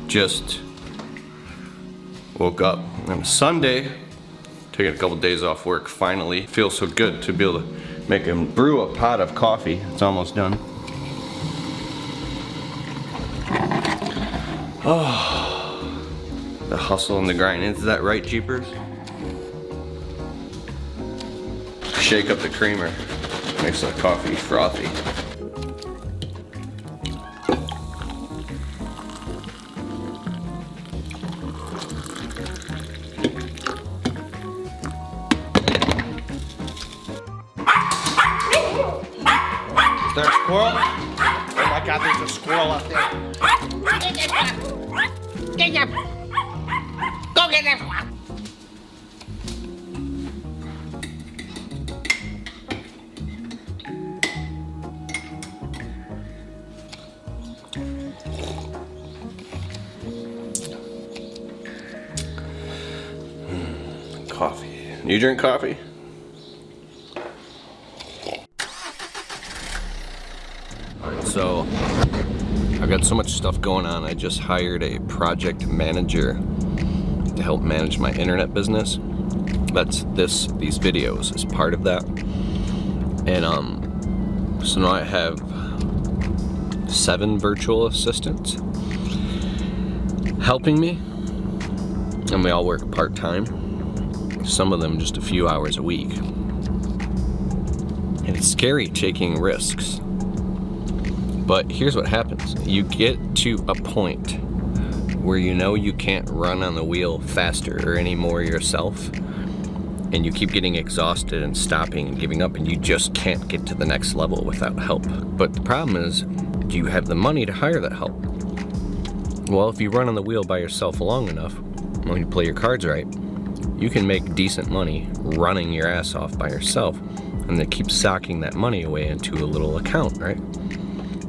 Just woke up on Sunday, taking a couple days off work. Finally, feels so good to be able to make and brew a pot of coffee. It's almost done. Oh, the hustle and the grind. Is that right, Jeepers? Shake up the creamer, makes the coffee frothy. Is there a squirrel? Oh my God, there's a squirrel up there. Get him! Go get him! Coffee. You drink coffee? So, I've got so much stuff going on. I just hired a project manager to help manage my internet business. That's these videos is part of that. And so now I have 7 virtual assistants helping me, and we all work part-time. Some of them just a few hours a week. And it's scary taking risks. But here's what happens. You get to a point where you know you can't run on the wheel faster or anymore yourself, and you keep getting exhausted and stopping and giving up, and you just can't get to the next level without help. But the problem is, do you have the money to hire that help? Well, if you run on the wheel by yourself long enough, when you play your cards right, you can make decent money running your ass off by yourself, and then keep socking that money away into a little account, right?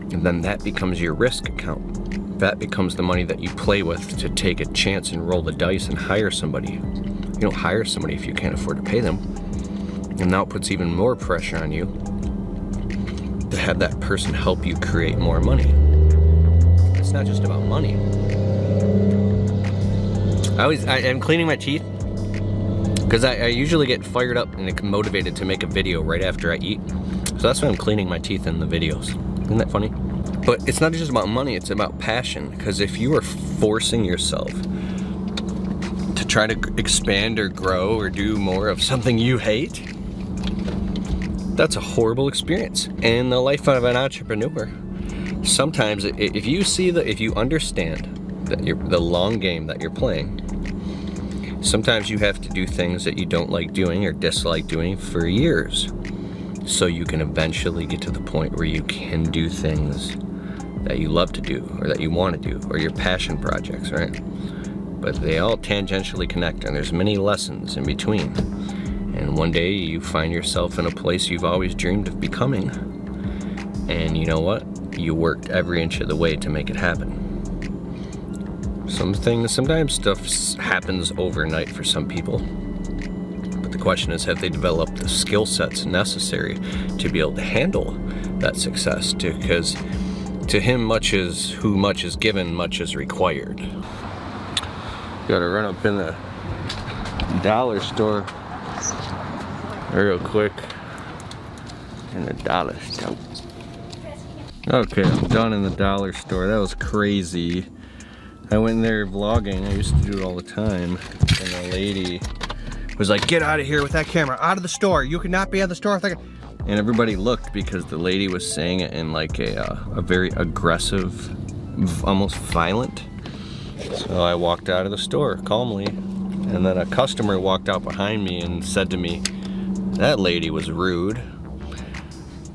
And then that becomes your risk account. That becomes the money that you play with to take a chance and roll the dice and hire somebody. You don't hire somebody if you can't afford to pay them. And now it puts even more pressure on you to have that person help you create more money. It's not just about money. I'm cleaning my teeth because I usually get fired up and motivated to make a video right after I eat. So that's why I'm cleaning my teeth in the videos. Isn't that funny? But it's not just about money, it's about passion. Because if you are forcing yourself to try to expand or grow or do more of something you hate, that's a horrible experience. In the life of an entrepreneur, sometimes if you understand that the long game that you're playing, sometimes you have to do things that you don't like doing or dislike doing for years, so you can eventually get to the point where you can do things that you love to do or that you want to do, or your passion projects, right? But they all tangentially connect, and there's many lessons in between. And one day you find yourself in a place you've always dreamed of becoming. And you know what? You worked every inch of the way to make it happen. Sometimes stuff happens overnight for some people. The question is, have they developed the skill sets necessary to be able to handle that success? Because to him, much is given, much is required. Gotta run up in the dollar store real quick. In the dollar store. Okay, I'm done in the dollar store. That was crazy. I went in there vlogging. I used to do it all the time. And the lady was like, "Get out of here with that camera. Out of the store. You cannot be at the store with that." And everybody looked because the lady was saying it in like a very aggressive, almost violent. So I walked out of the store calmly. And then a customer walked out behind me and said to me, "That lady was rude."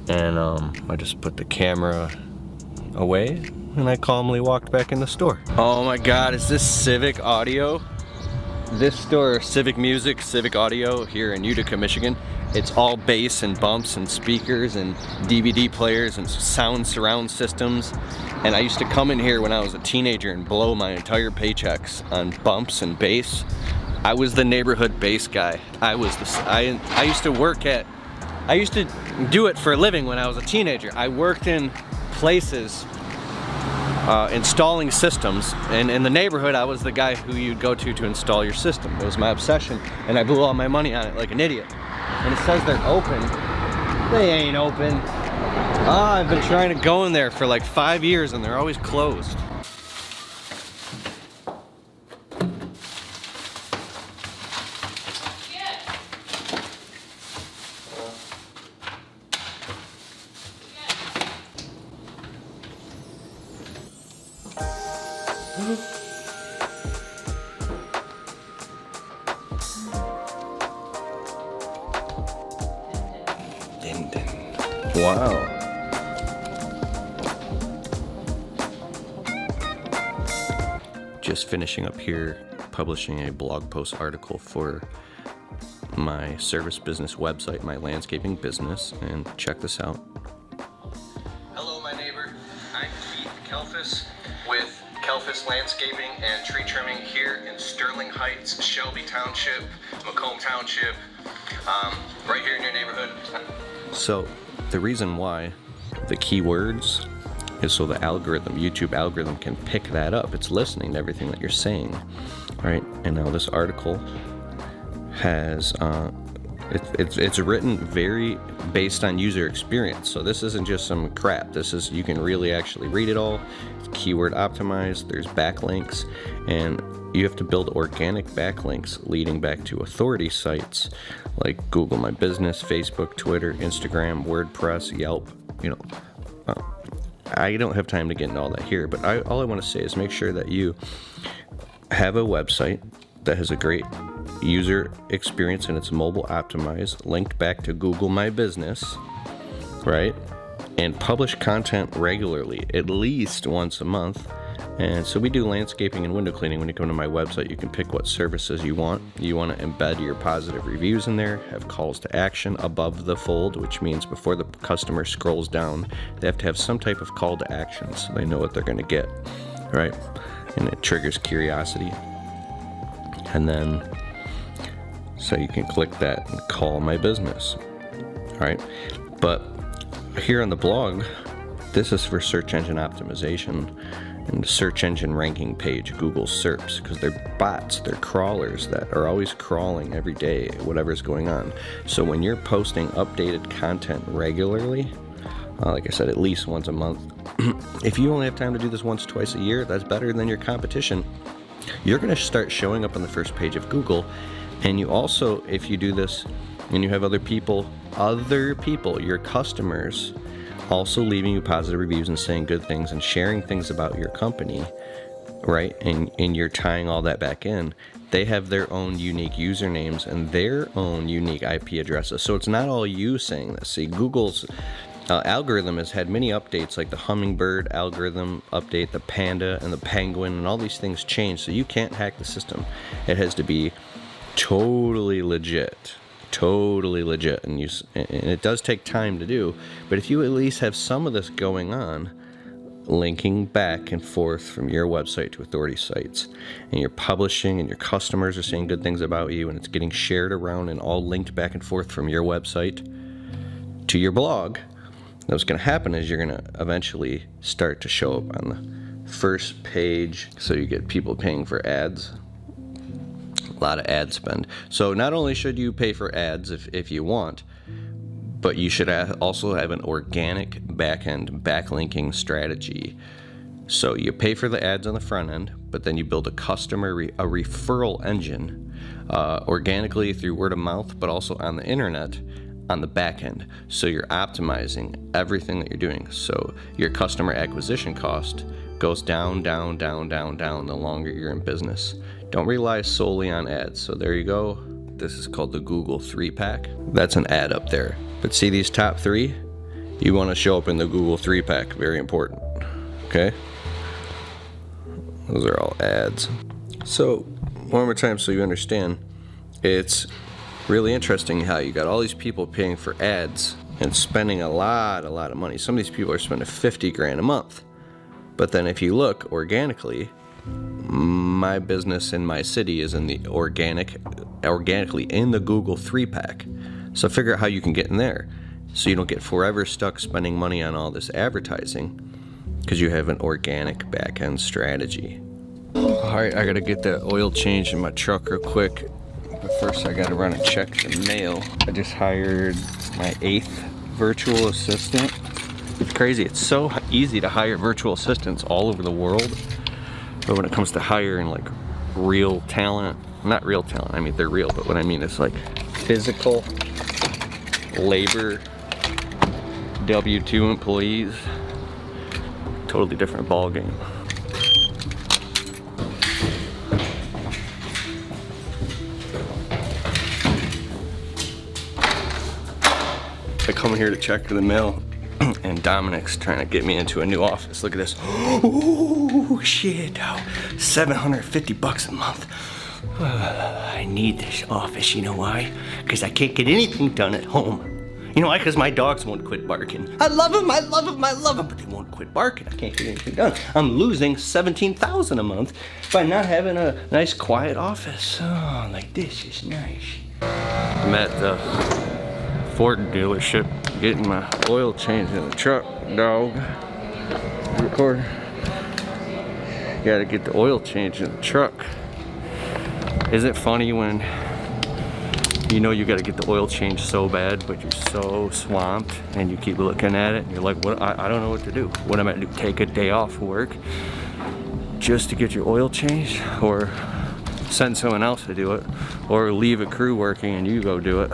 And I just put the camera away and I calmly walked back in the store. Oh my God, is this Civic Audio? This store, Civic Music, Civic Audio here in Utica, Michigan. It's all bass and bumps and speakers and DVD players and sound surround systems. And I used to come in here when I was a teenager and blow my entire paychecks on bumps and bass. I was the neighborhood bass guy. I used to work at, I used to do it for a living when I was a teenager. I worked in places installing systems, and in the neighborhood I was the guy who you'd go to install your system. It was my obsession, and I blew all my money on it like an idiot. And it says they're open. They ain't open. I've been trying to go in there for like 5 years and they're always closed. Wow. Just finishing up here, publishing a blog post article for my service business website, my landscaping business, and check this out. Hello, my neighbor. I'm Kalfas with Kalfas Landscaping and Tree Trimming here in Sterling Heights, Shelby Township, Macomb Township, right here in your neighborhood. So the reason why the keywords is so the algorithm, YouTube algorithm, can pick that up. It's listening to everything that you're saying, right? And now this article has it's written very based on user experience. So this isn't just some crap. This is, you can really actually read it all. It's keyword optimized. There's backlinks, and you have to build organic backlinks leading back to authority sites like Google My Business, Facebook, Twitter, Instagram, WordPress, Yelp. You know, I don't have time to get into all that here, but all I want to say is make sure that you have a website that has a great user experience and it's mobile optimized, linked back to Google My Business, right? And publish content regularly, at least once a month. And so we do landscaping and window cleaning. When you come to my website, you can pick what services you want. You want to embed your positive reviews in there, have calls to action above the fold, which means before the customer scrolls down, they have to have some type of call to action so they know what they're going to get, right? And it triggers curiosity. And then, so you can click that and call my business, all right? But here on the blog, this is for search engine optimization and the search engine ranking page, Google SERPs, because they're bots, they're crawlers that are always crawling every day, whatever's going on. So when you're posting updated content regularly, like I said, at least once a month, if you only have time to do this once, twice a year, that's better than your competition. You're going to start showing up on the first page of Google. And you also, if you do this and you have other people, your customers, also leaving you positive reviews and saying good things and sharing things about your company, right? And you're tying all that back in. They have their own unique usernames and their own unique IP addresses. So it's not all you saying this. See, Google's algorithm has had many updates, like the hummingbird algorithm update, the panda and the penguin, and all these things change. So you can't hack the system. It has to be totally legit, and it does take time to do. But if you at least have some of this going on, linking back and forth from your website to authority sites, and you're publishing and your customers are saying good things about you, and it's getting shared around and all linked back and forth from your website to your blog, what's going to happen is you're going to eventually start to show up on the first page. So you get people paying for ads, a lot of ad spend. So not only should you pay for ads if you want, but you should also have an organic back-end backlinking strategy. So you pay for the ads on the front end, but then you build a referral engine organically through word of mouth, but also on the internet on the back end. So you're optimizing everything that you're doing. So your customer acquisition cost goes down the longer you're in business. Don't rely solely on ads. So there you go. This is called the Google 3-pack. That's an ad up there. But see these top 3? You want to show up in the Google 3-pack. Very important. Okay? Those are all ads. So, one more time so you understand. It's really interesting how you got all these people paying for ads and spending a lot of money. Some of these people are spending 50 grand a month. But then if you look organically, my business in my city is in the organically in the Google 3-pack. So figure out how you can get in there so you don't get forever stuck spending money on all this advertising because you have an organic back-end strategy. All right, I gotta get the oil change in my truck real quick. But first I gotta run and check the mail. I just hired my 8th virtual assistant. It's crazy, it's so easy to hire virtual assistants all over the world. But when it comes to hiring like real talent, not real talent, I mean they're real, but what I mean is like physical labor, W-2 employees, totally different ball game. I come here to check for the mail and Dominic's trying to get me into a new office. Look at this. Oh shit, $750 a month. I need this office, you know why? Because I can't get anything done at home. You know why? Because my dogs won't quit barking. I love them, but they won't quit barking. I can't get anything done. I'm losing $17,000 a month by not having a nice quiet office. Oh, like this is nice. I'm at the Ford dealership getting my oil change in the truck, dog. Record. Gotta get the oil change in the truck. Isn't it funny when you know you gotta get the oil change so bad, but you're so swamped and you keep looking at it and you're like, what? I don't know what to do. What am I gonna do? Take a day off work just to get your oil changed? Or send someone else to do it? Or leave a crew working and you go do it?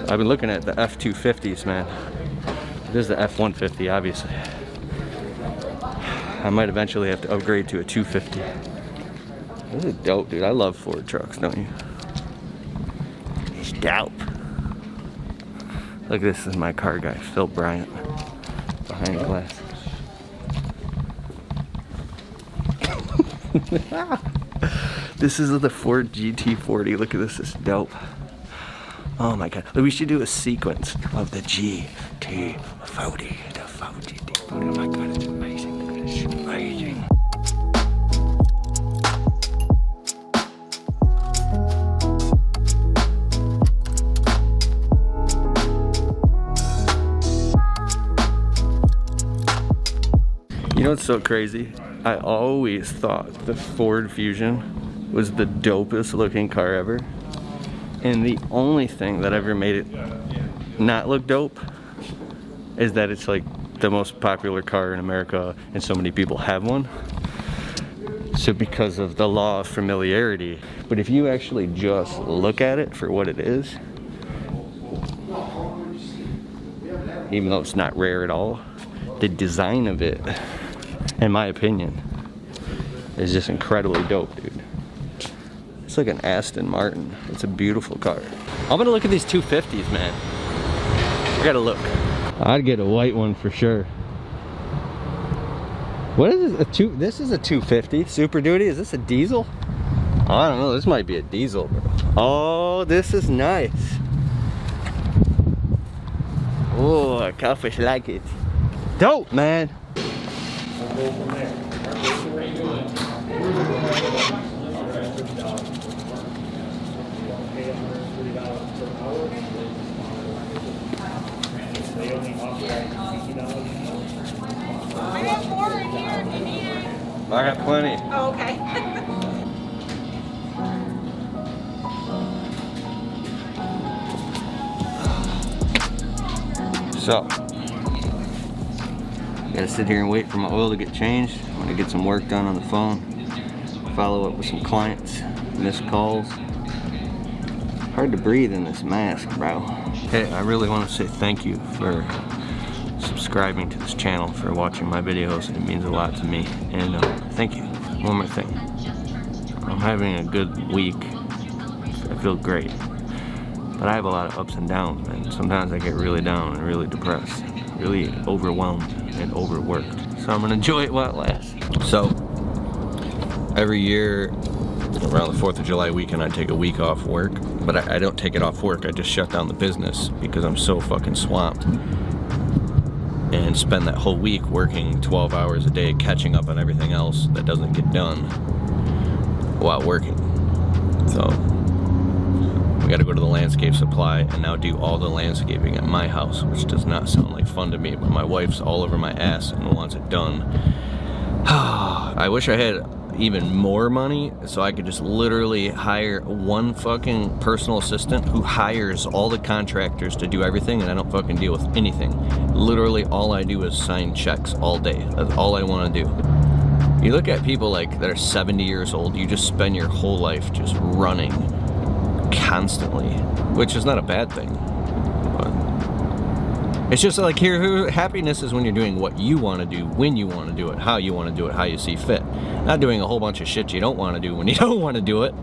I've been looking at the F-250s, man. This is the F-150, obviously. I might eventually have to upgrade to a 250. This is dope, dude. I love Ford trucks, don't you? It's dope. Look, this is my car guy, Phil Bryant, behind glass. This is the Ford GT40. Look at this, it's dope. Oh my god, we should do a sequence of the GT40. Oh my god, it's amazing. It's amazing. You know what's so crazy? I always thought the Ford Fusion was the dopest looking car ever. And the only thing that ever made it not look dope is that it's like the most popular car in America and so many people have one. So because of the law of familiarity. But if you actually just look at it for what it is, even though it's not rare at all, the design of it, in my opinion, is just incredibly dope, dude. It's like an Aston Martin. It's a beautiful car. I'm gonna look at these 250s, man. I gotta look. I'd get a white one for sure. What is this? This is a 250 Super Duty. Is this a diesel? Oh, I don't know. This might be a diesel, bro. Oh, this is nice. Oh, Kalfas like it. Dope, man. I have more in here if you need it. I got plenty. Oh, okay. So, gotta sit here and wait for my oil to get changed. I'm gonna get some work done on the phone. Follow up with some clients, missed calls. Hard to breathe in this mask, bro. Hey, I really want to say thank you for subscribing to this channel, for watching my videos. It means a lot to me. And thank you. One more thing. I'm having a good week. I feel great. But I have a lot of ups and downs, man. Sometimes I get really down and really depressed, really overwhelmed and overworked. So I'm gonna enjoy it while it lasts. So, every year, around the 4th of July weekend, I take a week off work. But I don't take it off work, I just shut down the business because I'm so fucking swamped. And spend that whole week working 12 hours a day, catching up on everything else that doesn't get done while working. So, we gotta go to the landscape supply and now do all the landscaping at my house, which does not sound like fun to me, but my wife's all over my ass and wants it done. I wish I had even more money so I could just literally hire one fucking personal assistant who hires all the contractors to do everything, and I don't fucking deal with anything. Literally all I do is sign checks all day. That's all I want to do. You look at people like that are 70 years old, you just spend your whole life just running constantly, which is not a bad thing. It's just like here, happiness is when you're doing what you want to do, when you want to do it, how you want to do it, how you see fit. Not doing a whole bunch of shit you don't want to do when you don't want to do it.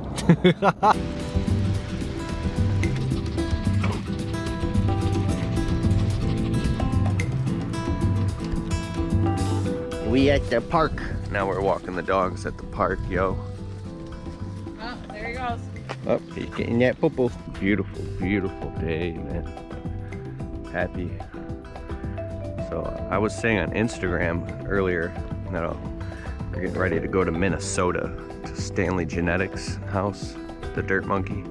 We at the park. Now we're walking the dogs at the park, yo. Oh, there he goes. Oh, he's getting that poo-poo. Beautiful, beautiful day, man. Happy. So I was saying on Instagram earlier that we're getting ready to go to Minnesota to Stanley Genetics' house, the Dirt Monkey,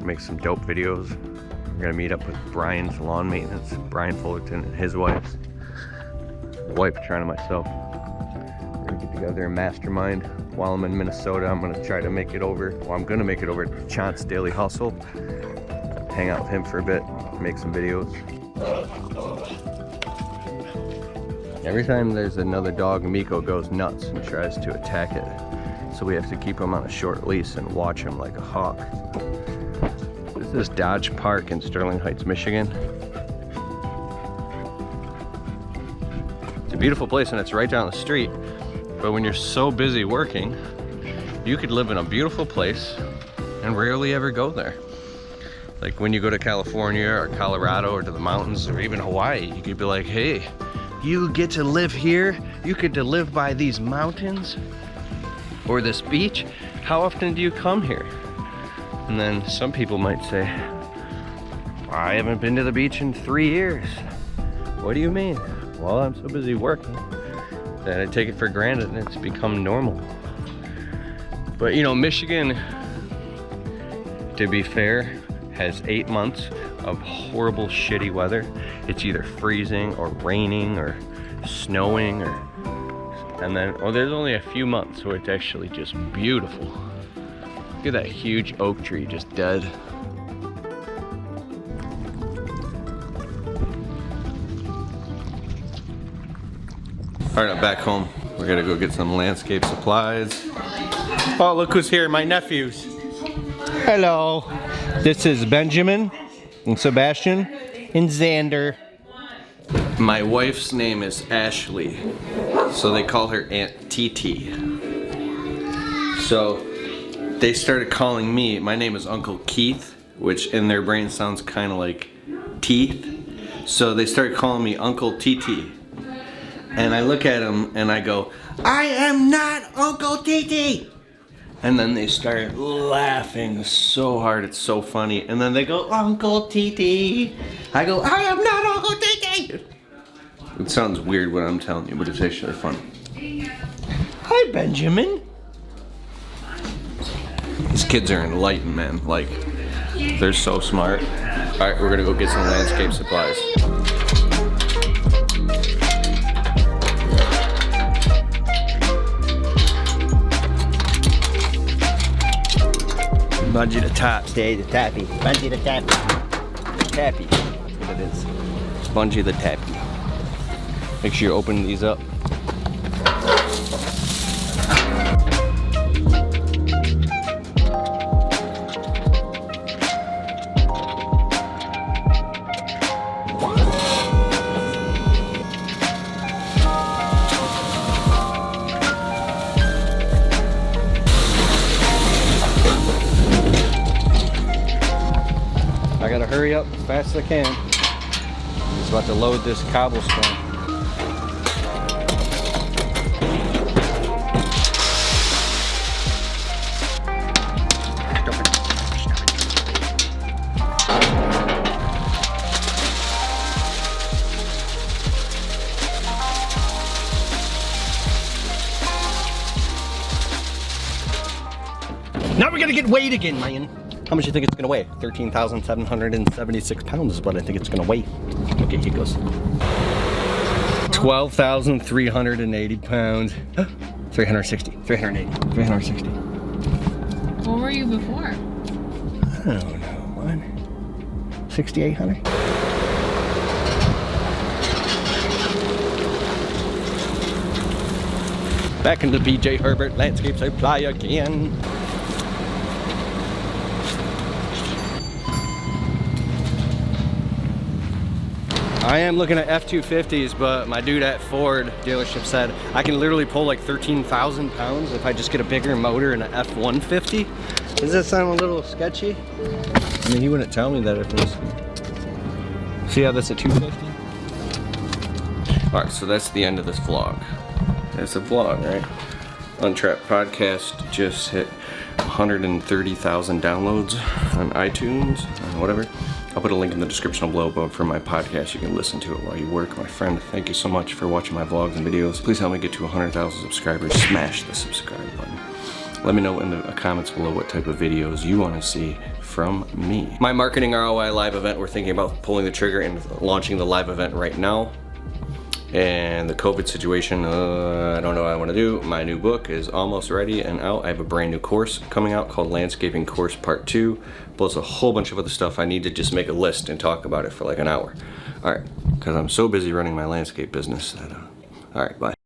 make some dope videos. We're gonna meet up with Brian's lawn maintenance, Brian Fullerton and his wife, Wife-a-tron and myself. We're gonna get together and mastermind. While I'm in Minnesota, I'm gonna try to make it over. Well, I'm gonna make it over to Chance Daily Hustle, hang out with him for a bit, make some videos. Every time there's another dog, Miko goes nuts and tries to attack it. So we have to keep him on a short leash and watch him like a hawk. This is Dodge Park in Sterling Heights, Michigan. It's a beautiful place and it's right down the street. But when you're so busy working, you could live in a beautiful place and rarely ever go there. Like when you go to California or Colorado or to the mountains or even Hawaii, you could be like, hey, you get to live here, you get to live by these mountains or this beach. How often do you come here? And then some people might say, I haven't been to the beach in 3 years. What do you mean? Well, I'm so busy working that I take it for granted and it's become normal. But you know, Michigan, to be fair, has 8 months of horrible, shitty weather. It's either freezing or raining or snowing and then, oh, there's only a few months where it's actually just beautiful. Look at that huge oak tree just dead. All right, I'm back home. We're gonna go get some landscape supplies. Oh, look who's here, my nephews. Hello. This is Benjamin and Sebastian and Xander. My wife's name is Ashley, so they call her Aunt TT. So they started calling me, my name is Uncle Keith, which in their brain sounds kind of like teeth. So they started calling me Uncle TT. And I look at them and I go, I am not Uncle TT. And then they start laughing so hard, it's so funny. And then they go, Uncle TT. I go, I am not Uncle TT. It sounds weird when I'm telling you, but it's actually funny. Hi, Benjamin. These kids are enlightened, man. Like, they're so smart. All right, we're gonna go get some landscape supplies. Bungee the top. Stay the tappy. Bungee the tappy. Tappy. That's what it is. Spongy the Tappy. Make sure you open these up. I gotta hurry up as fast as I can. I'm just about to load this cobblestone. Now we're gonna get weighed again, man. How much do you think it's gonna weigh? 13,776 pounds is what I think it's gonna weigh. Okay, here goes. 12,380 pounds. 360, 380, 360. What were you before? I don't know, what? 6,800? Back into BJ Herbert Landscape Supply again. I am looking at F-250s, but my dude at Ford dealership said I can literally pull like 13,000 pounds if I just get a bigger motor and an F-150. Does that sound a little sketchy? I mean, he wouldn't tell me that if it was. See how that's a 250? Alright, so that's the end of this vlog. It's a vlog, right? Untrapped Podcast just hit 130,000 downloads on iTunes, whatever. I'll put a link in the description below, but for my podcast, you can listen to it while you work. My friend, thank you so much for watching my vlogs and videos. Please help me get to 100,000 subscribers. Smash the subscribe button. Let me know in the comments below what type of videos you want to see from me. My marketing ROI live event, we're thinking about pulling the trigger and launching the live event right now. And the COVID situation, I don't know what I want to do. My new book is almost ready and out. I have a brand new course coming out called Landscaping Course Part 2, plus a whole bunch of other stuff. I need to just make a list and talk about it for like an hour. All right, because I'm so busy running my landscape business that, all right, bye.